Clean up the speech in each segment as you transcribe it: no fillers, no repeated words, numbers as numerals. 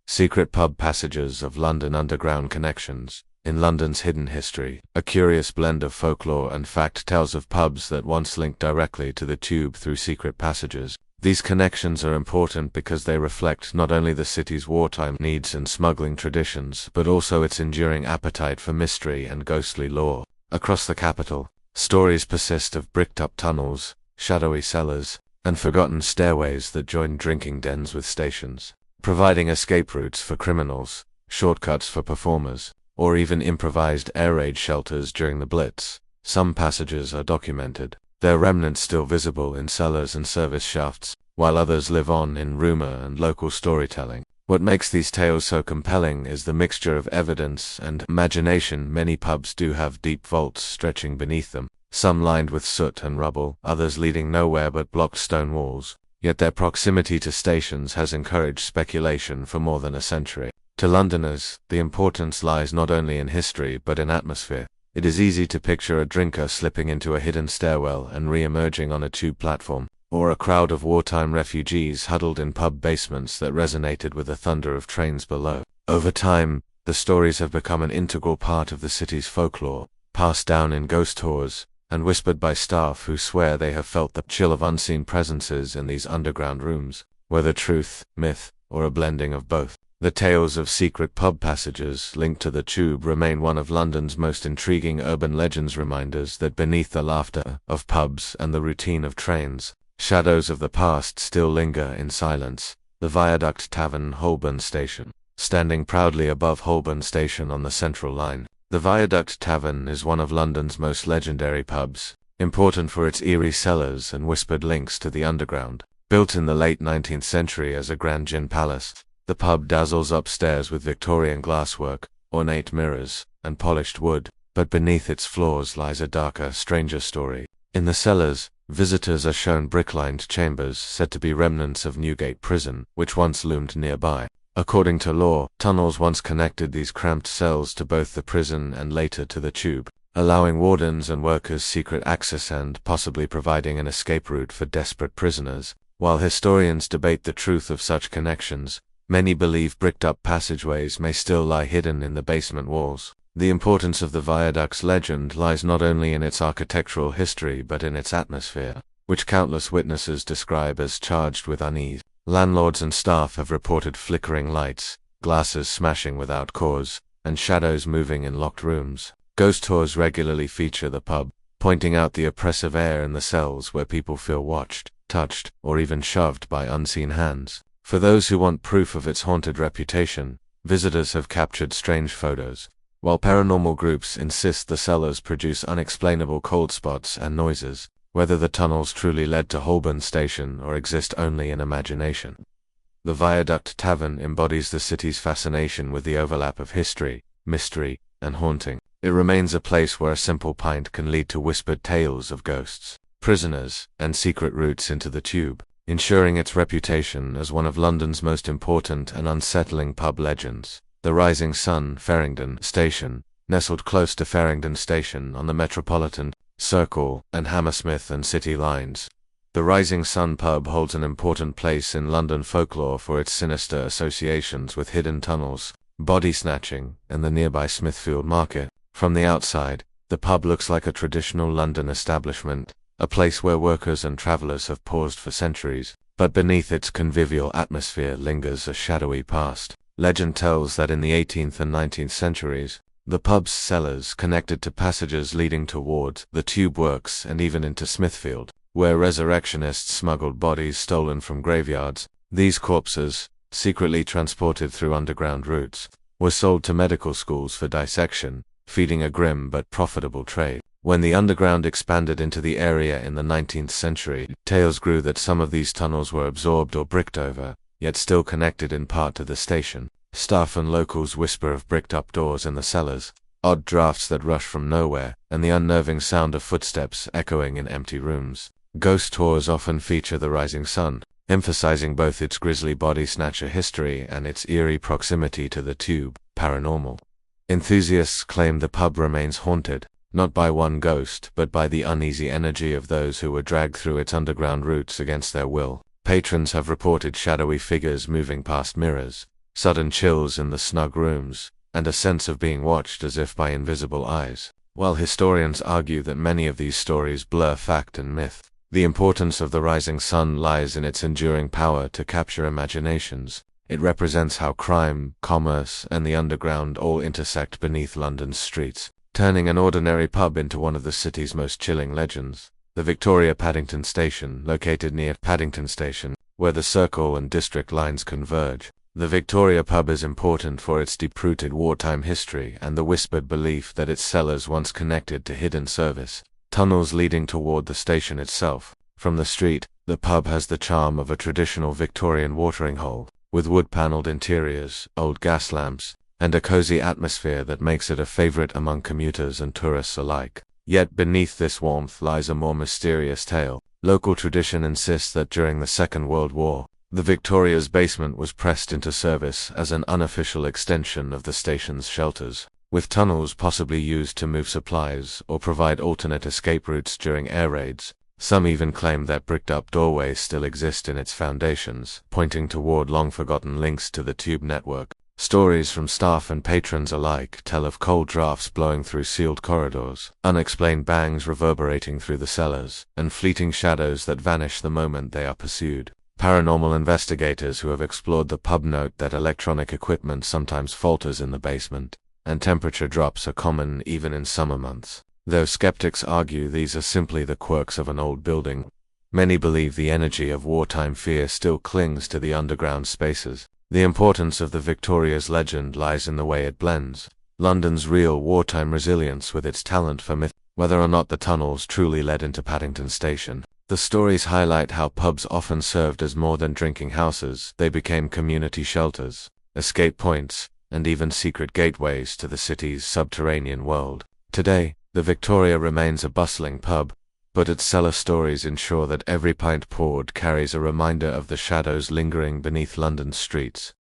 Secret Pub Passages of London Underground Connections. In London's hidden history, a curious blend of folklore and fact tells of pubs that once linked directly to the Tube through secret passages. These connections are important because they reflect not only the city's wartime needs and smuggling traditions, but also its enduring appetite for mystery and ghostly lore. Across the capital, stories persist of bricked-up tunnels, shadowy cellars, and forgotten stairways that join drinking dens with stations, providing escape routes for criminals, shortcuts for performers, or even improvised air raid shelters during the Blitz. Some passages are documented, their remnants still visible in cellars and service shafts, while others live on in rumor and local storytelling. What makes these tales so compelling is the mixture of evidence and imagination. Many pubs do have deep vaults stretching beneath them, some lined with soot and rubble, others leading nowhere but blocked stone walls. Yet their proximity to stations has encouraged speculation for more than a century. To Londoners, the importance lies not only in history but in atmosphere. It is easy to picture a drinker slipping into a hidden stairwell and re-emerging on a tube platform, or a crowd of wartime refugees huddled in pub basements that resonated with the thunder of trains below. Over time, the stories have become an integral part of the city's folklore, passed down in ghost tours, and whispered by staff who swear they have felt the chill of unseen presences in these underground rooms. Whether truth, myth, or a blending of both, the tales of secret pub passages linked to the Tube remain one of London's most intriguing urban legends, reminders that beneath the laughter of pubs and the routine of trains, shadows of the past still linger in silence. The Viaduct Tavern, Holborn Station. Standing proudly above Holborn Station on the Central Line, the Viaduct Tavern is one of London's most legendary pubs, important for its eerie cellars and whispered links to the underground. Built in the late 19th century as a grand gin palace, the pub dazzles upstairs with Victorian glasswork, ornate mirrors, and polished wood, but beneath its floors lies a darker, stranger story. In the cellars, visitors are shown brick-lined chambers said to be remnants of Newgate Prison, which once loomed nearby. According to lore, tunnels once connected these cramped cells to both the prison and later to the Tube, allowing wardens and workers secret access and possibly providing an escape route for desperate prisoners. While historians debate the truth of such connections, many believe bricked-up passageways may still lie hidden in the basement walls. The importance of the Viaduct's legend lies not only in its architectural history but in its atmosphere, which countless witnesses describe as charged with unease. Landlords and staff have reported flickering lights, glasses smashing without cause, and shadows moving in locked rooms. Ghost tours regularly feature the pub, pointing out the oppressive air in the cells where people feel watched, touched, or even shoved by unseen hands. For those who want proof of its haunted reputation, visitors have captured strange photos, while paranormal groups insist the cellars produce unexplainable cold spots and noises. Whether the tunnels truly led to Holborn Station or exist only in imagination. The Viaduct Tavern embodies the city's fascination with the overlap of history, mystery, and haunting. It remains a place where a simple pint can lead to whispered tales of ghosts, prisoners, and secret routes into the Tube, ensuring its reputation as one of London's most important and unsettling pub legends. The Rising Sun, Farringdon Station, nestled close to Farringdon Station on the Metropolitan, Circle, and Hammersmith and City lines. The Rising Sun pub holds an important place in London folklore for its sinister associations with hidden tunnels, body snatching, and the nearby Smithfield Market. From the outside, the pub looks like a traditional London establishment, a place where workers and travellers have paused for centuries, but beneath its convivial atmosphere lingers a shadowy past. Legend tells that in the 18th and 19th centuries, the pub's cellars connected to passages leading towards the Tube works and even into Smithfield, where resurrectionists smuggled bodies stolen from graveyards. These corpses, secretly transported through underground routes, were sold to medical schools for dissection, feeding a grim but profitable trade. When the underground expanded into the area in the 19th century, tales grew that some of these tunnels were absorbed or bricked over, yet still connected in part to the station. Staff and locals whisper of bricked-up doors in the cellars, odd drafts that rush from nowhere, and the unnerving sound of footsteps echoing in empty rooms. Ghost tours often feature the Rising Sun, emphasizing both its grisly body snatcher history and its eerie proximity to the Tube. Paranormal enthusiasts claim the pub remains haunted, not by one ghost but by the uneasy energy of those who were dragged through its underground routes against their will. Patrons have reported shadowy figures moving past mirrors, sudden chills in the snug rooms, and a sense of being watched as if by invisible eyes. While historians argue that many of these stories blur fact and myth, the importance of the rising sun lies in its enduring power to capture imaginations. It represents how crime, commerce, and the underground all intersect beneath London's streets, turning an ordinary pub into one of the city's most chilling legends. The Victoria Paddington Station, located near Paddington Station, where the Circle and District lines converge. The Victoria pub is important for its deep-rooted wartime history and the whispered belief that its cellars once connected to hidden service tunnels leading toward the station itself. From the street, the pub has the charm of a traditional Victorian watering hole, with wood-paneled interiors, old gas lamps, and a cozy atmosphere that makes it a favorite among commuters and tourists alike. Yet beneath this warmth lies a more mysterious tale. Local tradition insists that during the Second World War, the Victoria's basement was pressed into service as an unofficial extension of the station's shelters, with tunnels possibly used to move supplies or provide alternate escape routes during air raids. Some even claim that bricked-up doorways still exist in its foundations, pointing toward long-forgotten links to the tube network. Stories from staff and patrons alike tell of cold drafts blowing through sealed corridors, unexplained bangs reverberating through the cellars, and fleeting shadows that vanish the moment they are pursued. Paranormal investigators who have explored the pub note that electronic equipment sometimes falters in the basement, and temperature drops are common even in summer months. Though skeptics argue these are simply the quirks of an old building, many believe the energy of wartime fear still clings to the underground spaces. The importance of the Victoria's legend lies in the way it blends London's real wartime resilience with its talent for myth. Whether or not the tunnels truly led into Paddington Station, the stories highlight how pubs often served as more than drinking houses. They became community shelters, escape points, and even secret gateways to the city's subterranean world. Today, the Victoria remains a bustling pub, but its cellar stories ensure that every pint poured carries a reminder of the shadows lingering beneath London's streets.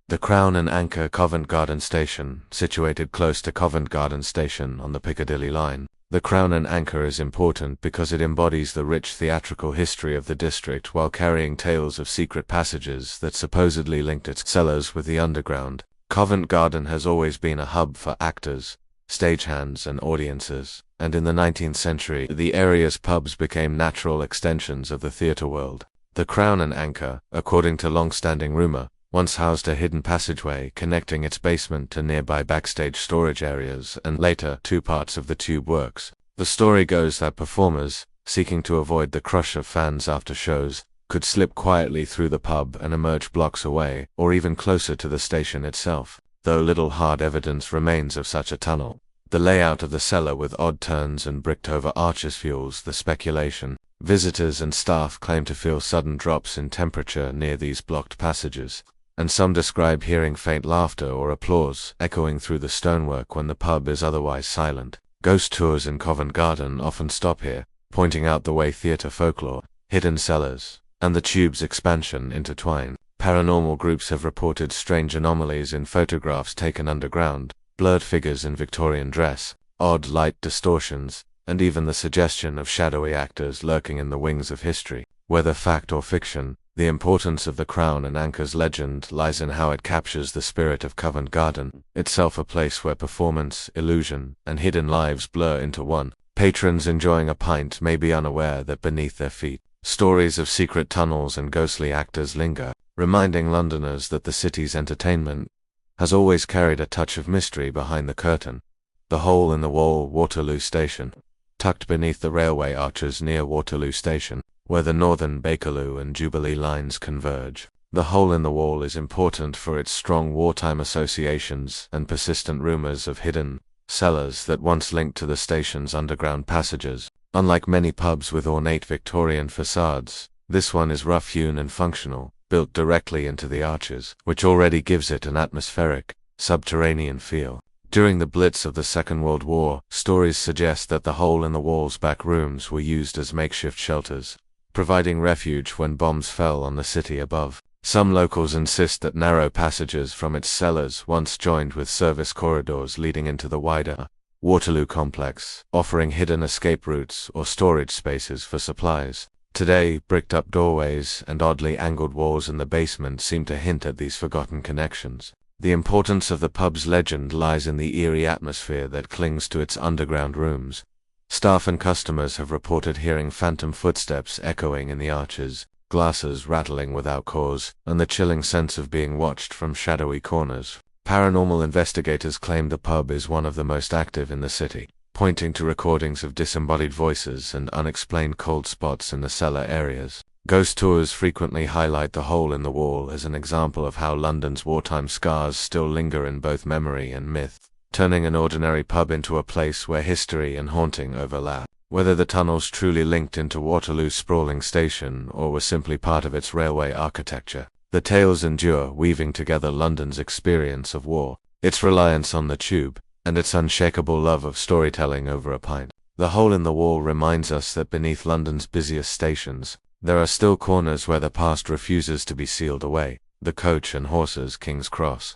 The Crown and Anchor Covent Garden Station, situated close to Covent Garden Station on the Piccadilly line. The Crown and Anchor is important because it embodies the rich theatrical history of the district while carrying tales of secret passages that supposedly linked its cellars with the underground. Covent Garden has always been a hub for actors, stagehands, and audiences, and in the 19th century, the area's pubs became natural extensions of the theatre world. The Crown and Anchor, according to long-standing rumor, once housed a hidden passageway connecting its basement to nearby backstage storage areas and later two parts of the tube works. The story goes that performers, seeking to avoid the crush of fans after shows, could slip quietly through the pub and emerge blocks away, or even closer to the station itself, though little hard evidence remains of such a tunnel. The layout of the cellar with odd turns and bricked-over arches fuels the speculation. Visitors and staff claim to feel sudden drops in temperature near these blocked passages, and some describe hearing faint laughter or applause echoing through the stonework when the pub is otherwise silent. Ghost tours in Covent Garden often stop here, pointing out the way theatre folklore, hidden cellars, and the tube's expansion intertwine. Paranormal groups have reported strange anomalies in photographs taken underground, blurred figures in Victorian dress, odd light distortions, and even the suggestion of shadowy actors lurking in the wings of history. Whether fact or fiction, the importance of the Crown and Anchor's legend lies in how it captures the spirit of Covent Garden, itself a place where performance, illusion, and hidden lives blur into one. Patrons enjoying a pint may be unaware that beneath their feet, stories of secret tunnels and ghostly actors linger, reminding Londoners that the city's entertainment has always carried a touch of mystery behind the curtain. The hole-in-the-wall Waterloo Station, tucked beneath the railway arches near Waterloo Station, where the Northern Bakerloo and Jubilee lines converge. The hole-in-the-wall is important for its strong wartime associations and persistent rumors of hidden cellars that once linked to the station's underground passages. Unlike many pubs with ornate Victorian facades, this one is rough-hewn and functional, built directly into the arches, which already gives it an atmospheric, subterranean feel. During the Blitz of the Second World War, stories suggest that the hole-in-the-wall's back rooms were used as makeshift shelters, providing refuge when bombs fell on the city above. Some locals insist that narrow passages from its cellars once joined with service corridors leading into the wider Waterloo complex, offering hidden escape routes or storage spaces for supplies. Today, bricked-up doorways and oddly angled walls in the basement seem to hint at these forgotten connections. The importance of the pub's legend lies in the eerie atmosphere that clings to its underground rooms. Staff and customers have reported hearing phantom footsteps echoing in the arches, glasses rattling without cause, and the chilling sense of being watched from shadowy corners. Paranormal investigators claim the pub is one of the most active in the city, pointing to recordings of disembodied voices and unexplained cold spots in the cellar areas. Ghost tours frequently highlight the hole in the wall as an example of how London's wartime scars still linger in both memory and myth, turning an ordinary pub into a place where history and haunting overlap. Whether the tunnels truly linked into Waterloo's sprawling station or were simply part of its railway architecture, the tales endure, weaving together London's experience of war, its reliance on the tube, and its unshakable love of storytelling over a pint. The hole in the wall reminds us that beneath London's busiest stations, there are still corners where the past refuses to be sealed away. The Coach and Horses King's Cross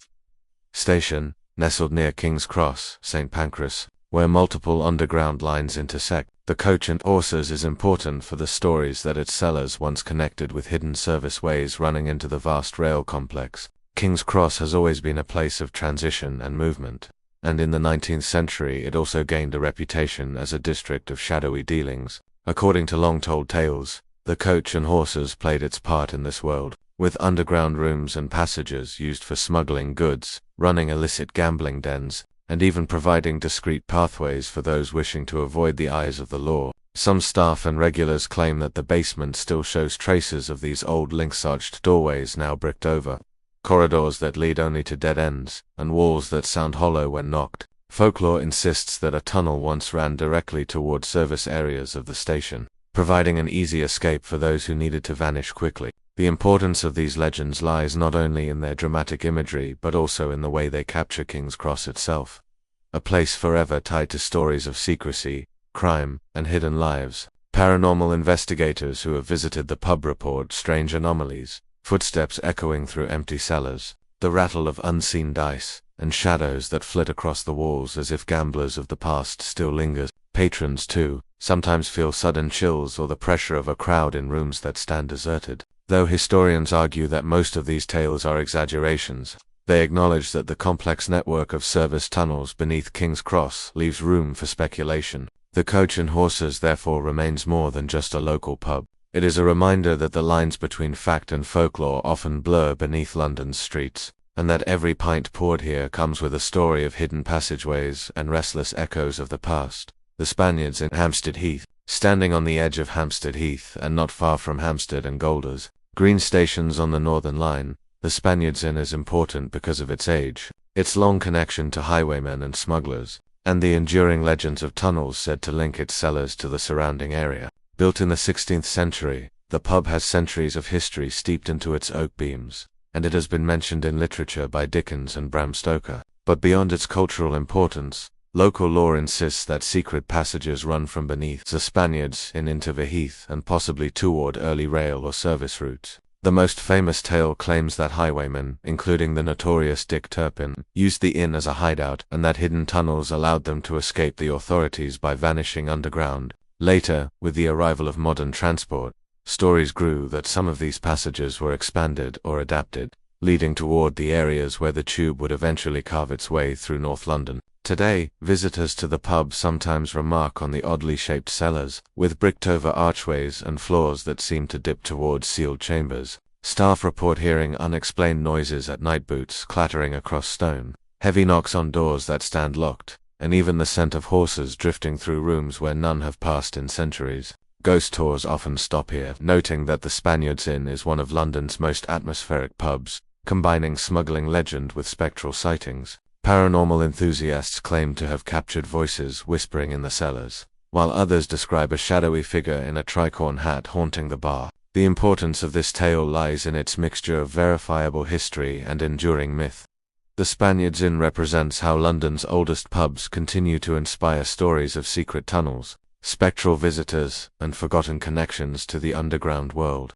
Station, nestled near King's Cross, St. Pancras, where multiple underground lines intersect. The Coach and Horses is important for the stories that its cellars once connected with hidden service ways running into the vast rail complex. King's Cross has always been a place of transition and movement, and in the 19th century it also gained a reputation as a district of shadowy dealings. According to long-told tales, the Coach and Horses played its part in this world, with underground rooms and passages used for smuggling goods, running illicit gambling dens, and even providing discreet pathways for those wishing to avoid the eyes of the law. Some staff and regulars claim that the basement still shows traces of these old lynx-arched doorways now bricked over, corridors that lead only to dead ends, and walls that sound hollow when knocked. Folklore insists that a tunnel once ran directly toward service areas of the station, providing an easy escape for those who needed to vanish quickly. The importance of these legends lies not only in their dramatic imagery but also in the way they capture King's Cross itself, a place forever tied to stories of secrecy, crime, and hidden lives. Paranormal investigators who have visited the pub report strange anomalies, footsteps echoing through empty cellars, the rattle of unseen dice, and shadows that flit across the walls as if gamblers of the past still linger. Patrons, too, sometimes feel sudden chills or the pressure of a crowd in rooms that stand deserted. Though historians argue that most of these tales are exaggerations, they acknowledge that the complex network of service tunnels beneath King's Cross leaves room for speculation. The Coach and Horses therefore remains more than just a local pub. It is a reminder that the lines between fact and folklore often blur beneath London's streets, and that every pint poured here comes with a story of hidden passageways and restless echoes of the past. The Spaniards in Hampstead Heath. Standing on the edge of Hampstead Heath and not far from Hampstead and Golders Green stations on the Northern Line, the Spaniards Inn is important because of its age, its long connection to highwaymen and smugglers, and the enduring legends of tunnels said to link its cellars to the surrounding area. Built in the 16th century, the pub has centuries of history steeped into its oak beams, and it has been mentioned in literature by Dickens and Bram Stoker. But beyond its cultural importance, local lore insists that secret passages run from beneath the Spaniards Inn into the Heath and possibly toward early rail or service routes. The most famous tale claims that highwaymen, including the notorious Dick Turpin, used the inn as a hideout and that hidden tunnels allowed them to escape the authorities by vanishing underground. Later, with the arrival of modern transport, stories grew that some of these passages were expanded or adapted, leading toward the areas where the tube would eventually carve its way through North London. Today, visitors to the pub sometimes remark on the oddly shaped cellars, with bricked-over archways and floors that seem to dip towards sealed chambers. Staff report hearing unexplained noises at night, boots clattering across stone, heavy knocks on doors that stand locked, and even the scent of horses drifting through rooms where none have passed in centuries. Ghost tours often stop here, noting that the Spaniards Inn is one of London's most atmospheric pubs, combining smuggling legend with spectral sightings. Paranormal enthusiasts claim to have captured voices whispering in the cellars, while others describe a shadowy figure in a tricorn hat haunting the bar. The importance of this tale lies in its mixture of verifiable history and enduring myth. The Spaniards Inn represents how London's oldest pubs continue to inspire stories of secret tunnels, spectral visitors, and forgotten connections to the underground world.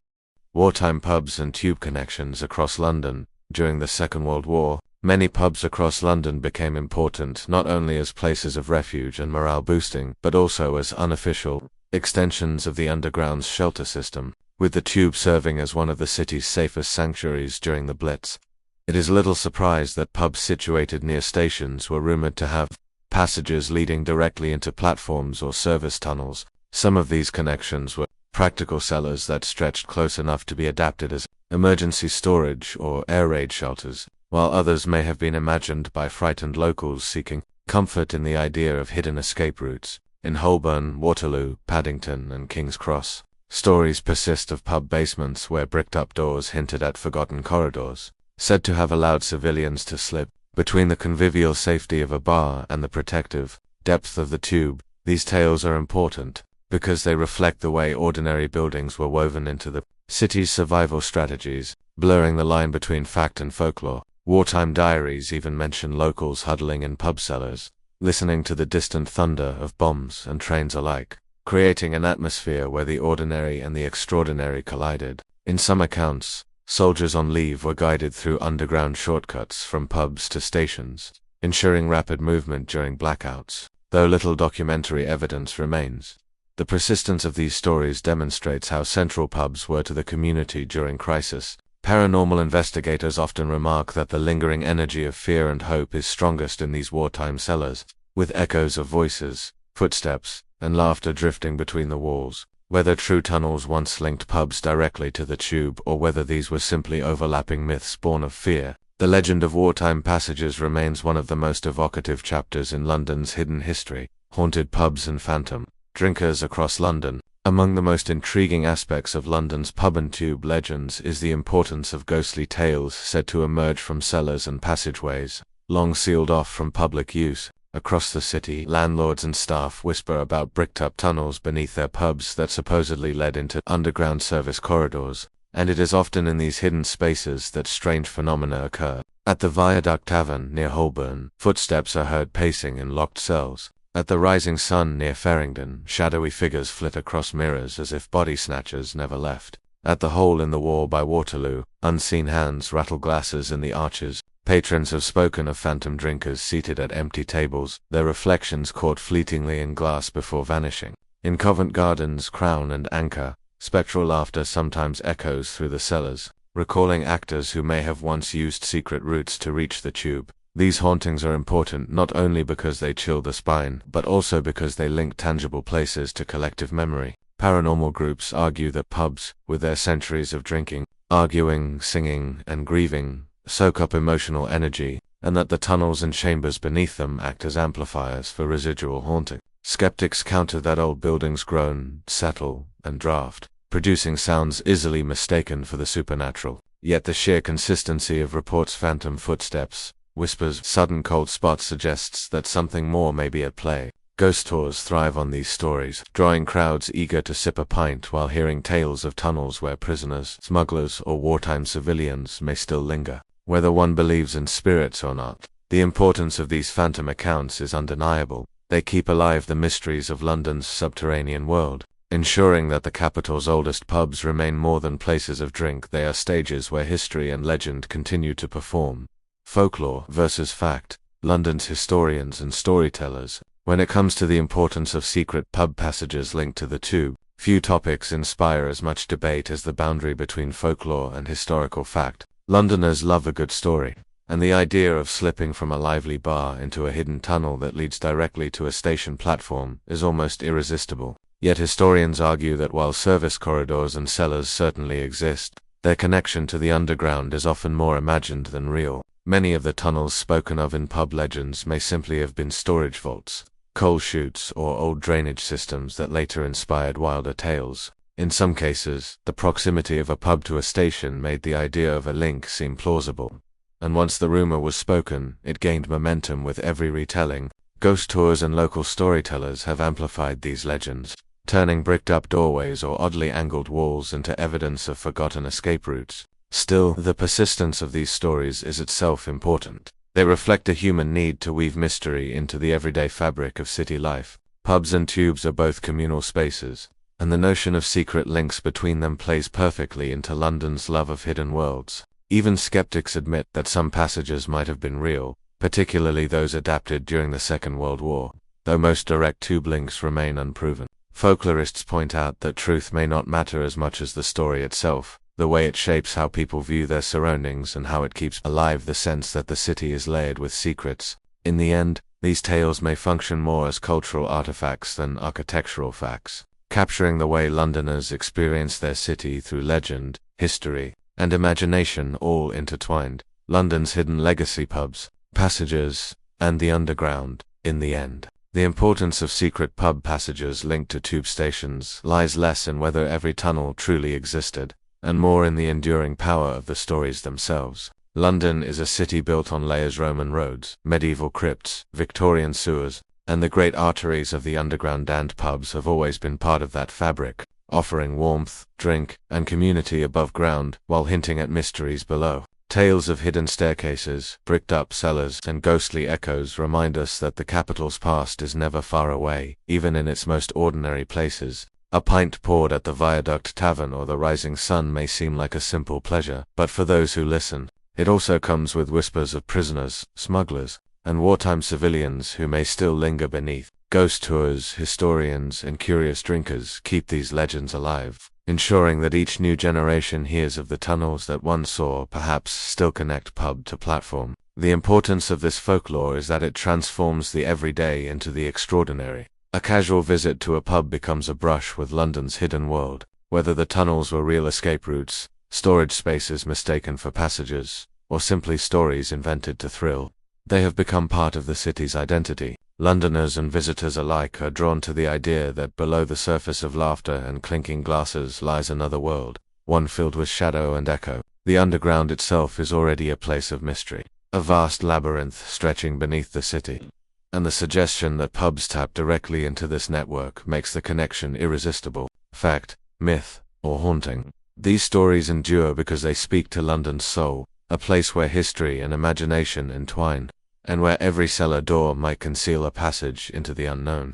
Wartime pubs and tube connections across London. During the Second World War, many pubs across London became important not only as places of refuge and morale boosting, but also as unofficial extensions of the underground's shelter system, with the tube serving as one of the city's safest sanctuaries during the Blitz. It is little surprise that pubs situated near stations were rumored to have passages leading directly into platforms or service tunnels. Some of these connections were practical cellars that stretched close enough to be adapted as emergency storage or air raid shelters, while others may have been imagined by frightened locals seeking comfort in the idea of hidden escape routes. In Holborn, Waterloo, Paddington, and King's Cross, stories persist of pub basements where bricked-up doors hinted at forgotten corridors, said to have allowed civilians to slip between the convivial safety of a bar and the protective depth of the tube. These tales are important because they reflect the way ordinary buildings were woven into the city's survival strategies, blurring the line between fact and folklore. Wartime diaries even mention locals huddling in pub cellars, listening to the distant thunder of bombs and trains alike, creating an atmosphere where the ordinary and the extraordinary collided. In some accounts, soldiers on leave were guided through underground shortcuts from pubs to stations, ensuring rapid movement during blackouts. Though little documentary evidence remains, the persistence of these stories demonstrates how central pubs were to the community during crisis. Paranormal investigators often remark that the lingering energy of fear and hope is strongest in these wartime cellars, with echoes of voices, footsteps, and laughter drifting between the walls. Whether true tunnels once linked pubs directly to the tube or whether these were simply overlapping myths born of fear, the legend of wartime passages remains one of the most evocative chapters in London's hidden history. Haunted pubs and phantom drinkers across London. Among the most intriguing aspects of London's pub and tube legends is the importance of ghostly tales said to emerge from cellars and passageways, long sealed off from public use. Across the city, landlords and staff whisper about bricked-up tunnels beneath their pubs that supposedly led into underground service corridors, and it is often in these hidden spaces that strange phenomena occur. At the Viaduct Tavern near Holborn, footsteps are heard pacing in locked cells. At the Rising Sun near Farringdon, shadowy figures flit across mirrors as if body snatchers never left. At the Hole in the Wall by Waterloo, unseen hands rattle glasses in the arches. Patrons have spoken of phantom drinkers seated at empty tables, their reflections caught fleetingly in glass before vanishing. In Covent Garden's Crown and Anchor, spectral laughter sometimes echoes through the cellars, recalling actors who may have once used secret routes to reach the tube. These hauntings are important not only because they chill the spine, but also because they link tangible places to collective memory. Paranormal groups argue that pubs, with their centuries of drinking, arguing, singing, and grieving, soak up emotional energy, and that the tunnels and chambers beneath them act as amplifiers for residual haunting. Skeptics counter that old buildings groan, settle, and draft, producing sounds easily mistaken for the supernatural. Yet the sheer consistency of reports, phantom footsteps, whispers, sudden cold spots suggests that something more may be at play. Ghost tours thrive on these stories, drawing crowds eager to sip a pint while hearing tales of tunnels where prisoners, smugglers, or wartime civilians may still linger. Whether one believes in spirits or not, the importance of these phantom accounts is undeniable. They keep alive the mysteries of London's subterranean world, ensuring that the capital's oldest pubs remain more than places of drink. They are stages where history and legend continue to perform. Folklore versus fact. London's historians and storytellers. When it comes to the importance of secret pub passages linked to the tube, few topics inspire as much debate as the boundary between folklore and historical fact. Londoners love a good story, and the idea of slipping from a lively bar into a hidden tunnel that leads directly to a station platform is almost irresistible. Yet historians argue that while service corridors and cellars certainly exist, their connection to the underground is often more imagined than real. Many of the tunnels spoken of in pub legends may simply have been storage vaults, coal chutes, or old drainage systems that later inspired wilder tales. In some cases, the proximity of a pub to a station made the idea of a link seem plausible, and once the rumor was spoken, it gained momentum with every retelling. Ghost tours and local storytellers have amplified these legends, turning bricked-up doorways or oddly angled walls into evidence of forgotten escape routes. Still, the persistence of these stories is itself important. They reflect a human need to weave mystery into the everyday fabric of city life. Pubs and tubes are both communal spaces, and the notion of secret links between them plays perfectly into London's love of hidden worlds. Even skeptics admit that some passages might have been real, particularly those adapted during the Second World War, though most direct tube links remain unproven. Folklorists point out that truth may not matter as much as the story itself, the way it shapes how people view their surroundings and how it keeps alive the sense that the city is layered with secrets. In the end, these tales may function more as cultural artifacts than architectural facts, capturing the way Londoners experience their city through legend, history, and imagination all intertwined. London's hidden legacy: pubs, passages, and the underground. In the end, the importance of secret pub passages linked to tube stations lies less in whether every tunnel truly existed, and more in the enduring power of the stories themselves. London is a city built on layers: Roman roads, medieval crypts, Victorian sewers, and the great arteries of the underground, and pubs have always been part of that fabric, offering warmth, drink, and community above ground while hinting at mysteries below. Tales of hidden staircases, bricked-up cellars, and ghostly echoes remind us that the capital's past is never far away, even in its most ordinary places. A pint poured at the Viaduct Tavern or the rising sun may seem like a simple pleasure, but for those who listen, it also comes with whispers of prisoners, smugglers, and wartime civilians who may still linger beneath. Ghost tours, historians, and curious drinkers keep these legends alive, ensuring that each new generation hears of the tunnels that one saw perhaps still connect pub to platform. The importance of this folklore is that it transforms the everyday into the extraordinary. A casual visit to a pub becomes a brush with London's hidden world, whether the tunnels were real escape routes, storage spaces mistaken for passages, or simply stories invented to thrill. They have become part of the city's identity. Londoners and visitors alike are drawn to the idea that below the surface of laughter and clinking glasses lies another world, one filled with shadow and echo. The underground itself is already a place of mystery, a vast labyrinth stretching beneath the city. And the suggestion that pubs tap directly into this network makes the connection irresistible. Fact, myth, or haunting. These stories endure because they speak to London's soul, a place where history and imagination entwine, and where every cellar door might conceal a passage into the unknown.